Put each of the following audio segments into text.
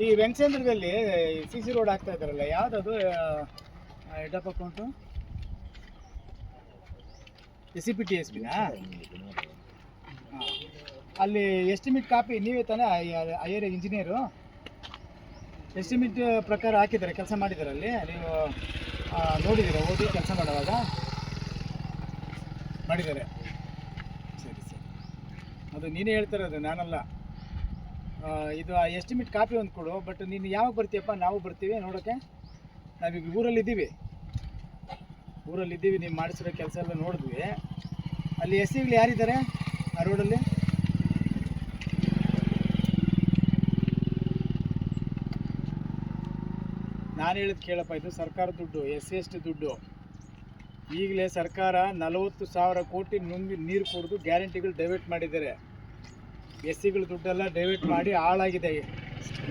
ಈ ವೆಂಕಟೇಂದ್ರದಲ್ಲಿ C C road ಆಗ್ತಾ ಇದ್ದಾರಲ್ಲ, ಯಾವುದದು ಹೆಡಪ್ ಅಕೌಂಟು? SCPTSPನಾ? ಅಲ್ಲಿ ಎಸ್ಟಿಮೇಟ್ ಕಾಪಿ ನೀವೇ ತಾನೇ ಹೈಯರ್ ಇಂಜಿನಿಯರು? ಎಸ್ಟಿಮೇಟ್ ಪ್ರಕಾರ ಹಾಕಿದ್ದಾರೆ, ಕೆಲಸ ಮಾಡಿದ್ದಾರೆ ಅಲ್ಲಿ ನೀವು ನೋಡಿದ್ದೀರಾ? ಓದಿ ಕೆಲಸ ಮಾಡುವಾಗ ಮಾಡಿದ್ದಾರೆ. ಸರಿ ಸರಿ, ಅದು ನೀನೇ ಹೇಳ್ತಿರೋದು, ನಾನಲ್ಲ. ಇದು ಎಸ್ಟಿಮೇಟ್ ಕಾಪಿ ಒಂದು ಕೊಡು. ಬಟ್ ನೀನು ಯಾವಾಗ ಬರ್ತೀಯಪ್ಪ? ನಾವು ಬರ್ತೀವಿ ನೋಡೋಕ್ಕೆ. ನಾವೀಗ ಊರಲ್ಲಿದ್ದೀವಿ, ನೀವು ಮಾಡಿಸಿರೋ ಕೆಲಸ ಎಲ್ಲ ನೋಡಿದ್ವಿ. ಅಲ್ಲಿ SCಗಳು ಯಾರಿದ್ದಾರೆ ಆ ರೋಡಲ್ಲಿ? ನಾನು ಹೇಳಿದ್ ಕೇಳಪ್ಪ, ಇದು ಸರ್ಕಾರ ದುಡ್ಡು, SC ದುಡ್ಡು. ಈಗಲೇ ಸರ್ಕಾರ 40,000 ಕೋಟಿ ನುಂಗಿ ನೀರು ಕುಡಿದು ಗ್ಯಾರಂಟಿಗಳು ಡೈವರ್ಟ್ ಮಾಡಿದ್ದಾರೆ. SCಗಳ ದುಡ್ಡೆಲ್ಲ ಡೈವರ್ಟ್ ಮಾಡಿ ಹಾಳಾಗಿದೆ,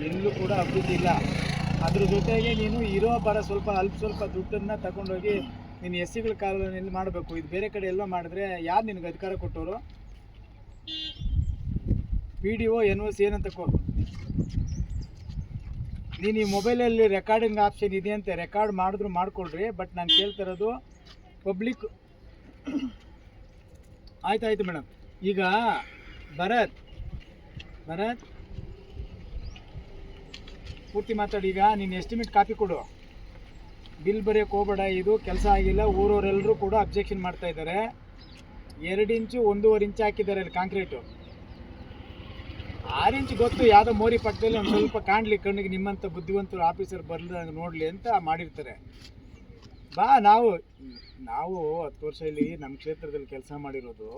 ಎಲ್ಲೂ ಕೂಡ ಅಭಿವೃದ್ಧಿ ಇಲ್ಲ. ಅದ್ರ ಜೊತೆಗೆ ನೀನು ಇರೋ ಸ್ವಲ್ಪ ದುಡ್ಡನ್ನು ತಗೊಂಡೋಗಿ ನೀನು SCಗಳ ಕಾಲದಲ್ಲಿ ಮಾಡಬೇಕು. ಇದು ಬೇರೆ ಕಡೆ ಎಲ್ಲ ಮಾಡಿದ್ರೆ ಯಾರು ನಿನಗೆ ಅಧಿಕಾರ ಕೊಟ್ಟವರು? PDO NOC ಏನಂತ ನೀನು ಈ ಮೊಬೈಲಲ್ಲಿ ರೆಕಾರ್ಡಿಂಗ್ ಆಪ್ಷನ್ ಇದೆ ಅಂತ ರೆಕಾರ್ಡ್ ಮಾಡಿದ್ರು ಮಾಡ್ಕೊಳ್ರಿ. ಬಟ್ ನಾನು ಕೇಳ್ತಿರೋದು ಪಬ್ಲಿಕ್. ಆಯ್ತು ಮೇಡಮ್. ಈಗ ಭರತ್ ಪೂರ್ತಿ ಮಾತಾಡಿ. ಈಗ ನೀನು ಎಸ್ಟಿಮೇಟ್ ಕಾಪಿ ಕೊಡು, ಬಿಲ್ ಬರೆಯೋಕೆ ಹೋಗಬೇಡ. ಇದು ಕೆಲಸ ಆಗಿಲ್ಲ, ಊರವರೆಲ್ಲರೂ ಕೂಡ ಅಬ್ಜೆಕ್ಷನ್ ಮಾಡ್ತಾ ಇದ್ದಾರೆ. 2 ಇಂಚು 1.5 ಇಂಚು ಹಾಕಿದ್ದಾರೆ ಅಲ್ಲಿ ಕಾಂಕ್ರೀಟು. 6 ಇಂಚು ಗೊತ್ತು, ಯಾವುದೋ ಮೋರಿ ಪಕ್ಕದಲ್ಲಿ ಒಂದು ಸ್ವಲ್ಪ ಕಾಣಲಿ ಕಣ್ಣಿಗೆ, ನಿಮ್ಮಂಥ ಬುದ್ಧಿವಂತರು ಆಫೀಸರ್ ಬರಲಿ ನೋಡಲಿ ಅಂತ ಮಾಡಿರ್ತಾರೆ. ಬಾ, ನಾವು 10 ವರ್ಷ ಇಲ್ಲಿ ನಮ್ಮ ಕ್ಷೇತ್ರದಲ್ಲಿ ಕೆಲಸ ಮಾಡಿರೋದು.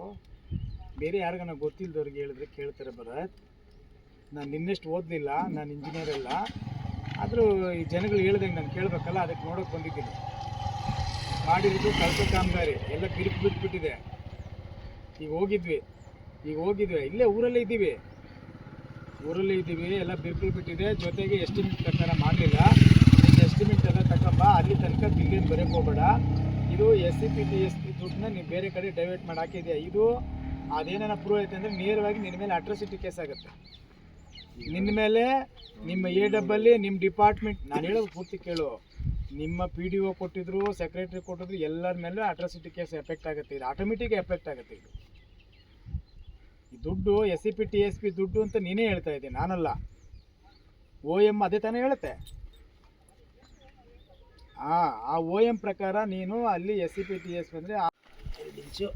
ಬೇರೆ ಯಾರಿಗಾನ ಗೊತ್ತಿಲ್ಲದವ್ರಿಗೆ ಹೇಳಿದ್ರೆ ಕೇಳ್ತಾರೆ. ಭರತ್, ನಾನು ನಿನ್ನೆಷ್ಟು ಓದಲಿಲ್ಲ, ನಾನು ಇಂಜಿನಿಯರ್ ಅಲ್ಲ. ಆದರೂ ಈ ಜನಗಳು ಹೇಳ್ದಂಗೆ ನಾನು ಕೇಳಬೇಕಲ್ಲ, ಅದಕ್ಕೆ ನೋಡೋಕೆ ಬಂದಿದ್ದೀನಿ. ಮಾಡಿರೋದು ಕಳಪೆ ಕಾಮಗಾರಿ, ಎಲ್ಲ ಬಿಟ್ಬಿಟ್ಟಿದೆ. ಈಗ ಹೋಗಿದ್ವಿ, ಇಲ್ಲೇ ಊರಲ್ಲೇ ಇದ್ದೀವಿ, ಎಲ್ಲ ಬಿಟ್ಬಿಟ್ಟಿದೆ. ಜೊತೆಗೆ ಎಸ್ಟಿಮೇಟ್ ಪ್ರಕಾರ ಮಾಡಲಿಲ್ಲ. ಎಸ್ಟಿಮೇಟ್ ಎಲ್ಲ ತಗೊಂಬ, ಅಲ್ಲಿ ತನಕ ಬಿಲ್ಲೇನು ಬರೋಕ್ಕೆ ಹೋಗಬೇಡ. ಇದು SCPTSP ದುಡ್ಡನ್ನ ನೀವು ಬೇರೆ ಕಡೆ ಡೈವರ್ಟ್ ಮಾಡಿ ಹಾಕಿದೆಯಾ? ಇದು ಅದೇನ ಪ್ರೂವ್ ಐತೆ ಅಂದರೆ ನೇರವಾಗಿ ನಿನ್ನ ಮೇಲೆ ಅಟ್ರಾಸಿಟಿ ಕೇಸ್ ಆಗುತ್ತೆ. ನಿನ್ನ ಮೇಲೆ, ನಿಮ್ಮ AW, ನಿಮ್ಮ ಡಿಪಾರ್ಟ್ಮೆಂಟ್, ನಾನು ಹೇಳೋದು ಪೂರ್ತಿ ಕೇಳು. ನಿಮ್ಮ PDO ಕೊಟ್ಟಿದ್ರು, ಸೆಕ್ರೆಟರಿ ಕೊಟ್ಟಿದ್ರು, ಎಲ್ಲರ ಮೇಲೆ ಅಟ್ರಾಸಿಟಿ ಕೇಸ್ ಎಫೆಕ್ಟ್ ಆಗುತ್ತೆ. ಇದು ಆಟೋಮೆಟಿಕ್ ಎಫೆಕ್ಟ್ ಆಗುತ್ತೆ. ಈ ದುಡ್ಡು SCPTSP ದುಡ್ಡು ಅಂತ ನೀನೇ ಹೇಳ್ತಾ ಇದ್ದೀನಿ, ನಾನಲ್ಲ. OM ಅದೇ ತಾನೇ ಹೇಳುತ್ತೆ. ಆ OM ಪ್ರಕಾರ ನೀನು ಅಲ್ಲಿ SCPTSP ಅಂದರೆ 2 ಇಂಚು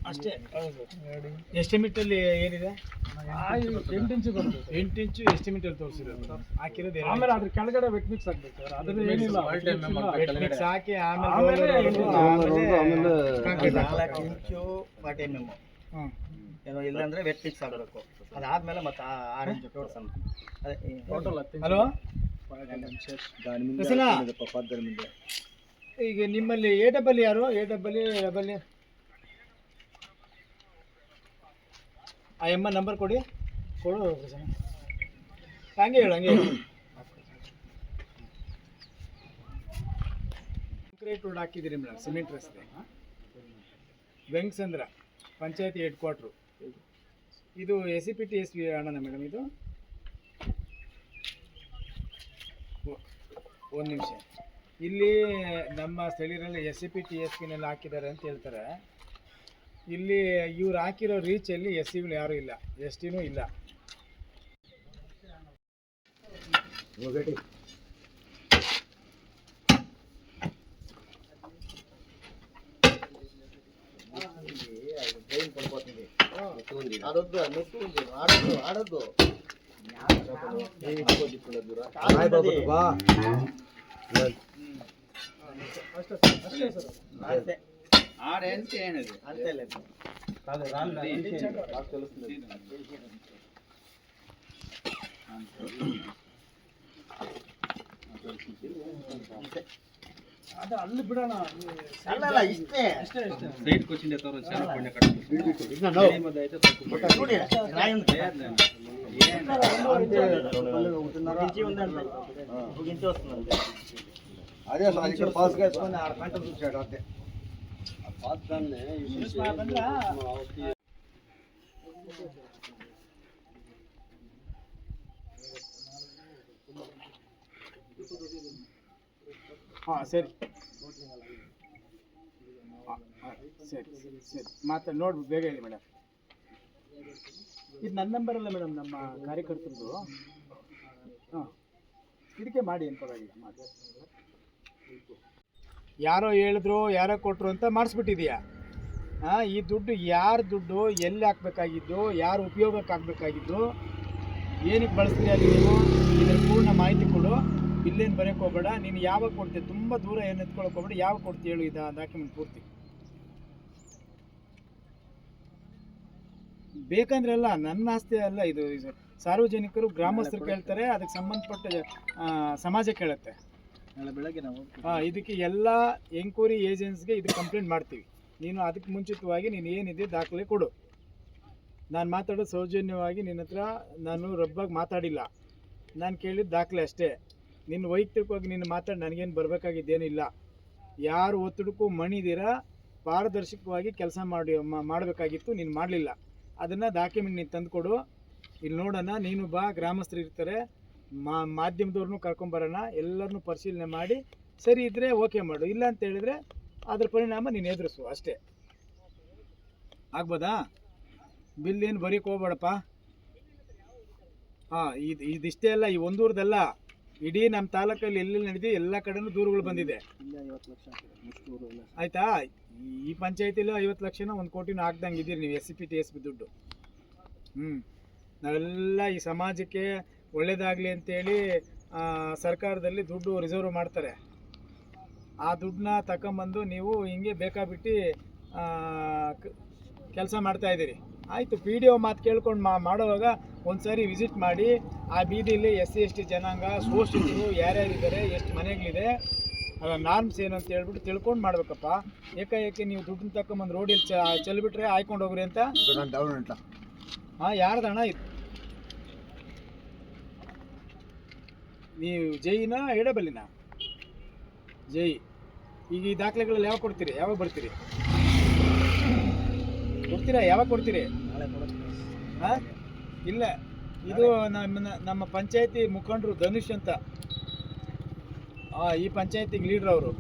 ಅಷ್ಟೇ. ಎಸ್ಟಿಮೇಟಲ್ಲಿ ಏನಿದೆ? 8 ಇಂಚು ಬರ್ತದೆ. 8 ಇಂಚು ಎಸ್ಟಿಮೇಟಲ್ಲಿ ತೋರಿಸಿರೋದು, ಹಾಕಿರೋದು. ಆಮೇಲೆ ಅದ್ರ ಕೆಳಗಡೆ ವೆಟ್ ಮಿಕ್ಸ್ ಹಾಕ್ಬೇಕು ಸರ್. ಅದ್ರ ಏನಿಲ್ಲ, ವೆಟ್ ಮಿಕ್ಸ್ ಹಾಕಿ ಆಮೇಲೆ 4 ಇಂಚು 40 mm ಏನೋ ಇಲ್ಲಾಂದ್ರೆ ವೆಟ್ ಮಿಕ್ಸ್ ಆಗಬೇಕು. ಅದಾದ್ಮೇಲೆ ಮತ್ತೆ 6 ಇಂಚು ಟೋಟಲ್. ಹಲೋ, ಈಗ ನಿಮ್ಮಲ್ಲಿ AW ಯಾರು? AW ಆ ಎಮ್ಮ ನಂಬರ್ ಕೊಡು. ಹಂಗೆ ಹೇಳು. ಕಾಂಕ್ರೀಟ್ ರೋಡ್ ಹಾಕಿದ್ದೀರಿ ಮೇಡಮ್, ಸಿಮೆಂಟ್ ರಸ್ತೆ, ವೆಂಕಟೇಂದ್ರ ಪಂಚಾಯತಿ ಹೆಡ್ ಕ್ವಾರ್ಟ್ರು. ಇದು SCPTSP ಹಣನ ಮೇಡಮ್? ಇದು ಒಂದು ನಿಮಿಷ. ಇಲ್ಲಿ ನಮ್ಮ ಸ್ಥಳೀಯರಲ್ಲಿ SCPTSPನಲ್ಲಿ ಹಾಕಿದ್ದಾರೆ ಅಂತ ಹೇಳ್ತಾರೆ. ಇಲ್ಲಿ ಇವ್ರು ಹಾಕಿರೋ ರೀಚಲ್ಲಿ SCಗಳು ಯಾರೂ ಇಲ್ಲ, STನೂ ಇಲ್ಲ. ಆಡೋದು ಏನಿದೆ ಅಂತಲ್ಲ. ಅದು ಅಲ್ಲಿ ಬಿಡೋಣ. ಅಲ್ಲ ಇಷ್ಟೇ ಸೈಡ್ ಕೋಚಿಂಗ್ ತೋರ ಚಾಲ ಪುಣ್ಯ ಕಟ್ಟ ನೋಡಿ ರಾಯಂತ అదే సార్ ఇక్కడ పాస్ చేసుకొని 6 గంటలు చూసాడు అంతే. ఆ పాస్ దాన్ని ಹಾಂ ಸರಿ ಸರಿ ಸರಿ ಮಾತಾಡಿ ನೋಡ್ಬಿಟ್ಟು ಬೇಗ ಹೇಳಿ ಮೇಡಮ್. ಇದು ನನ್ನ ನಂಬರ್ ಅಲ್ಲ ಮೇಡಮ್, ನಮ್ಮ ಕಾರ್ಯಕರ್ತರದ್ದು. ಹಾಂ ಇದಕ್ಕೆ ಮಾಡಿ ಏನು ಪರವಾಗಿಲ್ಲ ಮಾಡಿ. ಯಾರೋ ಹೇಳಿದ್ರು ಯಾರೋ ಕೊಟ್ಟರು ಅಂತ ಮಾಡಿಸ್ಬಿಟ್ಟಿದೀಯಾ. ಹಾಂ ಈ ದುಡ್ಡು ಯಾರ ದುಡ್ಡು, ಎಲ್ಲಿ ಹಾಕ್ಬೇಕಾಗಿದ್ದು, ಯಾರು ಉಪಯೋಗಕ್ಕೆ ಹಾಕ್ಬೇಕಾಗಿದ್ದು, ಏನಕ್ಕೆ ಬಳಸ್ತೀಯ ಅಲ್ಲಿ ನೀವು, ಇದರ ಪೂರ್ಣ ಮಾಹಿತಿ ಕೊಡು. ಇಲ್ಲೇನು ಬರೋಕ್ಕೆ ಹೋಗಬೇಡ. ನೀನು ಯಾವಾಗ ಕೊಡ್ತೀಯ, ತುಂಬ ದೂರ ಏನು ಎತ್ಕೊಳಕ್ಕೆ ಹೋಗಬೇಡ. ಯಾವಾಗ ಕೊಡ್ತೀಯ ಹೇಳು ಇದು ಡಾಕ್ಯುಮೆಂಟ್ ಪೂರ್ತಿ. ಬೇಕಂದ್ರೆ ಅಲ್ಲ, ನನ್ನ ಆಸ್ತಿ ಅಲ್ಲ ಇದು. ಸಾರ್ವಜನಿಕರು ಗ್ರಾಮಸ್ಥರು ಕೇಳ್ತಾರೆ, ಅದಕ್ಕೆ ಸಂಬಂಧಪಟ್ಟ ಸಮಾಜ ಕೇಳುತ್ತೆ. ನಾಳೆ ಬೆಳಗ್ಗೆ ನಾವು ಇದಕ್ಕೆ ಎಲ್ಲ ಎಂಕ್ವೈರಿ ಏಜೆನ್ಸ್ಗೆ ಇದು ಕಂಪ್ಲೇಂಟ್ ಮಾಡ್ತೀವಿ. ನೀನು ಅದಕ್ಕೆ ಮುಂಚಿತವಾಗಿ ನೀನು ಏನಿದೆ ದಾಖಲೆ ಕೊಡು. ನಾನು ಮಾತಾಡೋದು ಸೌಜನ್ಯವಾಗಿ, ನಿನ್ನ ಹತ್ರ ನಾನು ರಬ್ಬಾಗಿ ಮಾತಾಡಿಲ್ಲ. ನಾನು ಕೇಳಿದ ದಾಖಲೆ ಅಷ್ಟೇ. ನಿನ್ನ ವೈಯಕ್ತಿಕವಾಗಿ ನೀನು ಮಾತಾಡಿ ನನಗೇನು ಬರಬೇಕಾಗಿದ್ದೇನಿಲ್ಲ. ಯಾರು ಒತ್ತಡಕ್ಕೂ ಮಣಿದಿರ ಪಾರದರ್ಶಕವಾಗಿ ಕೆಲಸ ಮಾಡಬೇಕಾಗಿತ್ತು, ನೀನು ಮಾಡಲಿಲ್ಲ. ಅದನ್ನು ಡಾಕ್ಯುಮೆಂಟ್ ನೀನು ತಂದುಕೊಡು. ಇಲ್ಲಿ ನೋಡೋಣ, ನೀನು ಬಾ, ಗ್ರಾಮಸ್ಥರು ಇರ್ತಾರೆ, ಮಾಧ್ಯಮದವ್ರನ್ನೂ ಕರ್ಕೊಂಬರೋಣ, ಎಲ್ಲರನ್ನೂ ಪರಿಶೀಲನೆ ಮಾಡಿ ಸರಿ ಇದ್ದರೆ ಓಕೆ ಮಾಡು. ಇಲ್ಲ ಅಂತ ಹೇಳಿದ್ರೆ ಅದ್ರ ಪರಿಣಾಮ ನೀನು ಎದುರಿಸು ಅಷ್ಟೇ. ಆಗ್ಬೋದಾ? ಬಿಲ್ ಏನು ಬರೀಕ್ ಹೋಗ್ಬೇಡಪ್ಪ. ಹಾಂ ಇದಿಷ್ಟೇ ಅಲ್ಲ, ಈ ಒಂದೂರ್ದಲ್ಲ, ಇಡೀ ನಮ್ಮ ತಾಲೂಕಲ್ಲಿ ಎಲ್ಲೆಲ್ಲಿ ನಡೆದಿ ಎಲ್ಲ ಕಡೆನೂ ದೂರುಗಳು ಬಂದಿದೆ. ಆಯಿತಾ? ಈ ಪಂಚಾಯತಿಲಿ 50 ಲಕ್ಷನ 1 ಕೋಟಿನೂ ಹಾಕ್ದಂಗೆ ಇದ್ದೀರಿ ನೀವು SCPTSP ದುಡ್ಡು. ನಾವೆಲ್ಲ ಈ ಸಮಾಜಕ್ಕೆ ಒಳ್ಳೇದಾಗಲಿ ಅಂತೇಳಿ ಸರ್ಕಾರದಲ್ಲಿ ದುಡ್ಡು ರಿಸರ್ವ್ ಮಾಡ್ತಾರೆ. ಆ ದುಡ್ಡನ್ನ ತಗೊಂಬಂದು ನೀವು ಹಿಂಗೆ ಬೇಕಾಬಿಟ್ಟು ಕೆಲಸ ಮಾಡ್ತಾಯಿದ್ದೀರಿ. ಆಯಿತು, PDO ಮಾತು ಕೇಳ್ಕೊಂಡು ಮಾಡೋವಾಗ ಒಂದು ಸಾರಿ ವಿಸಿಟ್ ಮಾಡಿ, ಆ ಬೀದಿಲಿ SC ST ಜನಾಂಗ, ಸೋಷಿಯಲ್ರು ಯಾರ್ಯಾರಿದ್ದಾರೆ, ಎಷ್ಟು ಮನೆಗಳಿದೆ, ಅದರ ನಾರ್ಮ್ಸ್ ಏನು ಅಂತ ಹೇಳ್ಬಿಟ್ಟು ತಿಳ್ಕೊಂಡು ಮಾಡ್ಬೇಕಪ್ಪ. ಏಕಾಏಕಿ ನೀವು ದುಡ್ಡನ್ನ ತಗೊಂಬಂದು ರೋಡಲ್ಲಿ ಚೆಲ್ಬಿಟ್ರೆ ಆಯ್ಕೊಂಡು ಹೋಗ್ರಿ ಅಂತ. ಹಾಂ ಯಾರ್ದಣ್ಣ ಇದು? ನೀವು ಜೈನ ಎಡಬಲ್ಲಿನ? ಜೈ. ಈಗ ಈ ದಾಖಲೆಗಳಲ್ಲಿ ಯಾವಾಗ ಕೊಡ್ತೀರಿ, ಯಾವಾಗ ಬರ್ತೀರಿ, ಕೊಡ್ತೀರಾ, ಯಾವಾಗ ಕೊಡ್ತೀರಿ? ಹಾಂ ಇಲ್ಲ, ಇದು ನಮ್ಮ ಪಂಚಾಯತಿ ಮುಖಂಡರು ಧನುಷ್ ಅಂತ, ಈ ಪಂಚಾಯತಿಗೆ ಲೀಡ್ರ್ ಅವರು,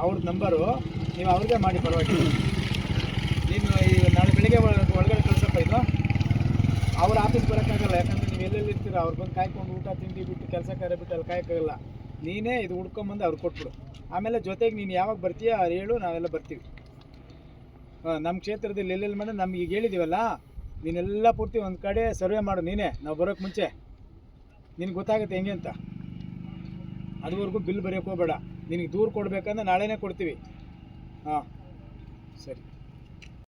ಅವ್ರದ್ದು ನಂಬರು, ನೀವು ಅವ್ರಿಗೆ ಮಾಡಿ ಪರವಾಗಿಲ್ಲ. ನೀನು ಈ ನಾಳೆ ಬೆಳಿಗ್ಗೆ ಒಳಗಡೆ ಕಳ್ಸಪ್ಪ. ಇದು ಅವ್ರ ಆಫೀಸ್ ಬರೋಕ್ಕಾಗಲ್ಲ, ಯಾಕಂದರೆ ನೀವು ಎಲ್ಲೆಲ್ಲಿ ಇರ್ತೀರ, ಅವ್ರು ಬಂದು ಕಾಯ್ಕೊಂಡು ಊಟ ತಿಂಡಿ ಬಿಟ್ಟು ಕೆಲಸ ಕಾರ್ಯ ಬಿಟ್ಟು ಅಲ್ಲಿ ಕಾಯಕ್ಕಾಗಲ್ಲ. ನೀನೇ ಇದು ಹುಡ್ಕೊಂಬಂದು ಅವ್ರು ಕೊಟ್ಬಿಡು. ಆಮೇಲೆ ಜೊತೆಗೆ ನೀನು ಯಾವಾಗ ಬರ್ತೀಯ ಅವ್ರು ಹೇಳು, ನಾವೆಲ್ಲ ಬರ್ತೀವಿ. ನಮ್ಮ ಕ್ಷೇತ್ರದಲ್ಲಿ ಎಲ್ಲೆಲ್ಲಿ ಮಾಡಿ ನಮ್ಗೆ ಈಗ ಹೇಳಿದ್ದೀವಲ್ಲ, ನೀನೆಲ್ಲ ಪೂರ್ತಿ ಒಂದು ಕಡೆ ಸರ್ವೆ ಮಾಡು ನೀನೇ, ನಾವು ಬರೋಕ್ಕೆ ಮುಂಚೆ ನಿನಗೆ ಗೊತ್ತಾಗುತ್ತೆ ಹೆಂಗೆ ಅಂತ. ಅದುವರೆಗೂ ಬಿಲ್ ಬರೆಯೋಕ್ಕೆ ಹೋಗಬೇಡ. ನಿನಗೆ ದೂರು ಕೊಡಬೇಕಂದ್ರೆ ನಾಳೆನೇ ಕೊಡ್ತೀವಿ. ಹಾಂ ಸರಿ.